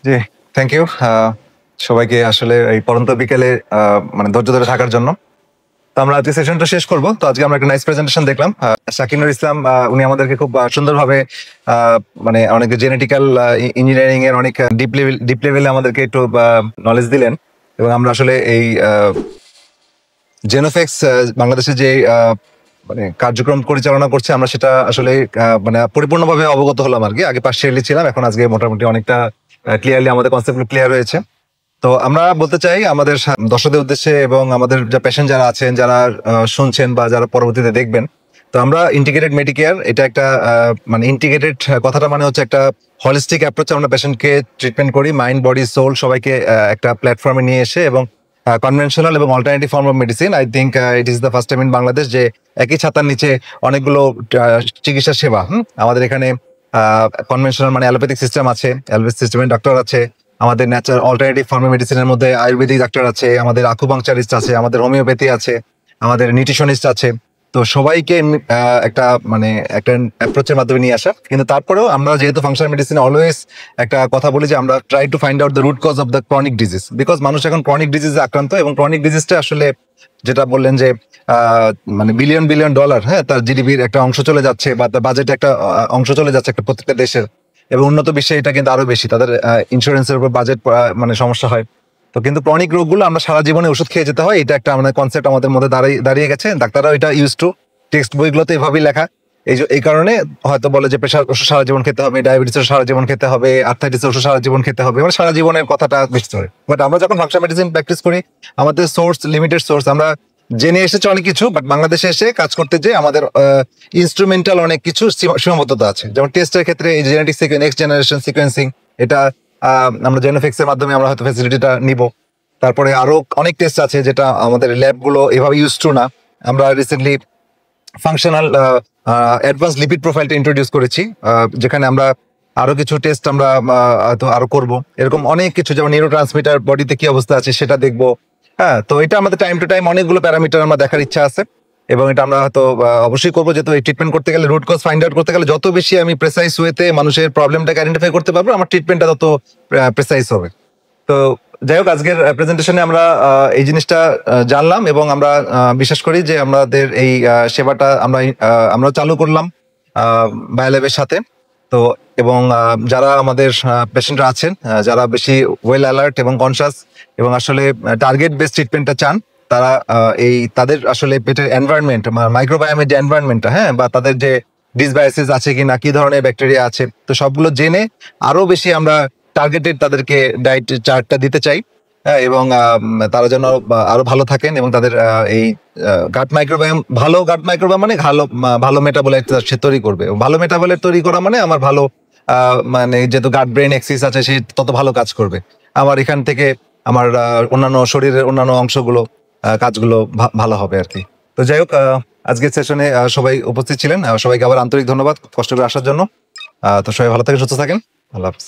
G, thank you. সবাইকে আসলে এই পড়ন্ত বিকেলে মানে ধৈর্য ধরে থাকার জন্য। তো আমরা আজকে সেশনটা শেষ করব। তো আজকে আমরা একটা নাইস প্রেজেন্টেশন দেখলাম। শাকিনুর ইসলাম উনি আমাদেরকে খুব সুন্দরভাবে মানে অনেক জেনেটিক্যাল ইঞ্জিনিয়ারিং এর অনেক ডিপ লেভেলে আমাদেরকে একটু নলেজ দিলেন এবং আমরা আসলে এই জেনোফেক্স বাংলাদেশে যে মানে কার্যক্রম পরিচালনা করছে আমরা সেটা আসলে মানে পরিপূর্ণভাবে অবগত হলাম আর কি। আগে পার্শিয়ালি ছিলাম, এখন আজকে মোটামুটি অনেকটা ক্লিয়ারলি আমাদের কনসেপ্ট ক্লিয়ার হয়েছে। তো আমরা বলতে চাই আমাদের দর্শকদের উদ্দেশ্যে এবং আমাদের যা পেশেন্ট যারা আছেন, যারা শুনছেন বা যারা পরবর্তীতে দেখবেন, তো আমরা ইন্টিগ্রেটেড মেডিকেয়ার, এটা একটা মানে ইন্টিগ্রেটেড কথাটা মানে হচ্ছে একটা হলিস্টিক অ্যাপ্রোচ। আমরা পেশেন্টকে ট্রিটমেন্ট করি, মাইন্ড বডি সোল সবাইকে একটা প্ল্যাটফর্মে নিয়ে এসে, এবং কনভেনশনাল এবং alternative form of medicine. I think it is the first time in Bangladesh যে একই ছাতার নিচে অনেকগুলো চিকিৎসা সেবা আমাদের এখানে কনভেনশনাল মানে অ্যালোপ্যাথিক সিস্টেম আছে, অ্যালোপ্যাথিক সিস্টেমের ডক্টর আছে, আমাদের ন্যাচারাল অল্টারনেটিভ ফর্মে মেডিসিনের মধ্যে আয়ুর্বেদিক ডাক্তার আছে, আমাদের আকুপাংচারিস্ট আছে, আমাদের হোমিওপ্যাথি আছে, আমাদের নিউট্রিশনিস্ট আছে। তো সবাইকে একটা মানে একটা অ্যাপ্রোচের মাধ্যমে নিয়ে আসা। কিন্তু তারপরেও আমরা যেহেতু ফাংশনাল মেডিসিনে অলওয়েজ একটা কথা বলি যে আমরা try to find out the root cause of the chronic disease, because মানুষ এখন ক্রনিক ডিজিজে আক্রান্ত, এবং ক্রনিক ডিজিজটা আসলে যেটা বললেন যে মানে বিলিয়ন বিলিয়ন ডলার, হ্যাঁ, তার জিডিপির একটা অংশ চলে যাচ্ছে, বা তার বাজেটে একটা অংশ চলে যাচ্ছে একটা প্রত্যেকটা দেশের, এবং উন্নত বিশ্বে এটা কিন্তু আরো বেশি, তাদের ইন্স্যুরেন্সের উপর বাজেট মানে সমস্যা হয়। তো কিন্তু ক্রনিক রোগগুলো আমরা সারা জীবনে ওষুধ খেয়ে যেতে হয়, এটা একটা আমাদের কনসেপ্ট আমাদের মধ্যে দাঁড়িয়ে গেছে। ডাক্তাররাও এটা ইউজ টু, টেক্সট বইগুলোতে এভাবেই লেখা। এই কারণে হয়তো বলে যে প্রেশার ওষুধ সারা জীবন খেতে হবে, ডায়াবেটিসের সারা জীবন খেতে হবে, আর্থাইটিসের ওষুধ সারা জীবন খেতে হবে, মানে সারা জীবনের কথাটা বেশি ধরে। বাট আমরা যখন ফাংশনাল মেডিসিন প্র্যাকটিস করি, আমাদের সোর্স লিমিটেড সোর্স, আমরা জেনে এসেছি অনেক কিছু, বাট বাংলাদেশে এসে কাজ করতে যে আমাদের ইনস্ট্রুমেন্টাল অনেক কিছু সীমাবদ্ধতা আছে। যেমন টেস্টের ক্ষেত্রে এই জেনেটিক নেক্সট জেনারেশন সিকোয়েন্সিং, এটা আমরা জেনোফিক্সের মাধ্যমে আমরা হয়তো ফ্যাসিলিটিটা নিব। তারপরে আরো অনেক টেস্ট আছে যেটা আমাদের ল্যাবগুলো এভাবে ইউজ টু না। আমরা রিসেন্টলি ফাংশনাল অ্যাডভান্স লিপিড প্রোফাইলটা ইন্ট্রোডিউস করেছি, যেখানে আমরা আরো কিছু টেস্ট আমরা হয়তো আরো করব। এরকম অনেক কিছু, যেমন নিউরো ট্রান্সমিটার বডিতে কি অবস্থা আছে সেটা দেখবো। হ্যাঁ, তো এটা আমাদের টাইম টু টাইম অনেকগুলো প্যারামিটার আমরা দেখার ইচ্ছা আছে, এবং এটা আমরা হয়তো অবশ্যই করবো। যেহেতু এই ট্রিটমেন্ট করতে গেলে, রুট কজ ফাইন্ড আউট করতে গেলে, যত বেশি আমি প্রেসাইজ ওয়েতে মানুষের প্রবলেমটাকে আইডেন্টিফাই করতে পারবো, আমার ট্রিটমেন্টটা তত প্রেসাইজ হবে। তো যাই হোক, আজকের প্রেজেন্টেশনে আমরা এই জিনিসটা জানলাম, এবং আমরা বিশ্বাস করি যে আমাদের এই সেবাটা আমরা চালু করলাম বায়োল্যাবের সাথে। তো এবং যারা আমাদের পেশেন্টরা আছেন, যারা বেশি ওয়েল অ্যালার্ট এবং কনসাস এবং আসলে টার্গেট বেসড ট্রিটমেন্টটা চান, তারা এই তাদের আসলে পেটের এনভায়রনমেন্ট, মাইক্রোবায়োমের যে এনভায়রনমেন্টটা, হ্যাঁ, বা তাদের যে ডিসবায়োসিস আছে কিনা, কি ধরনের ব্যাকটেরিয়া আছে, তো সবগুলো জেনে আরো বেশি আমরা টার্গেটেড তাদেরকে ডায়েট চার্টটা দিতে চাই। হ্যাঁ, এবং তারা যেন আরো ভালো থাকেন, এবং তাদের এই গাট মাইক্রোবায়োম, ভালো গাট মাইক্রোবায়োম মানে ভালো মেটাবোলাইট সে তৈরি করবে। ভালো মেটাবোলাইট তৈরি করা মানে আমার ভালো মানে যেহেতু গাট ব্রেন এক্সিস আছে, সে তত ভালো কাজ করবে। আমার এখান থেকে আমার অন্যান্য শরীরের অন্যান্য অংশগুলো কাজগুলো ভালো হবে আর কি। তো যাই হোক, আজকের সেশনে সবাই উপস্থিত ছিলেন, সবাইকে আবার আন্তরিক ধন্যবাদ কষ্ট করে আসার জন্য। তো সবাই ভালো থাকেন, সুস্থ থাকেন, আল্লাহ হাফিজ।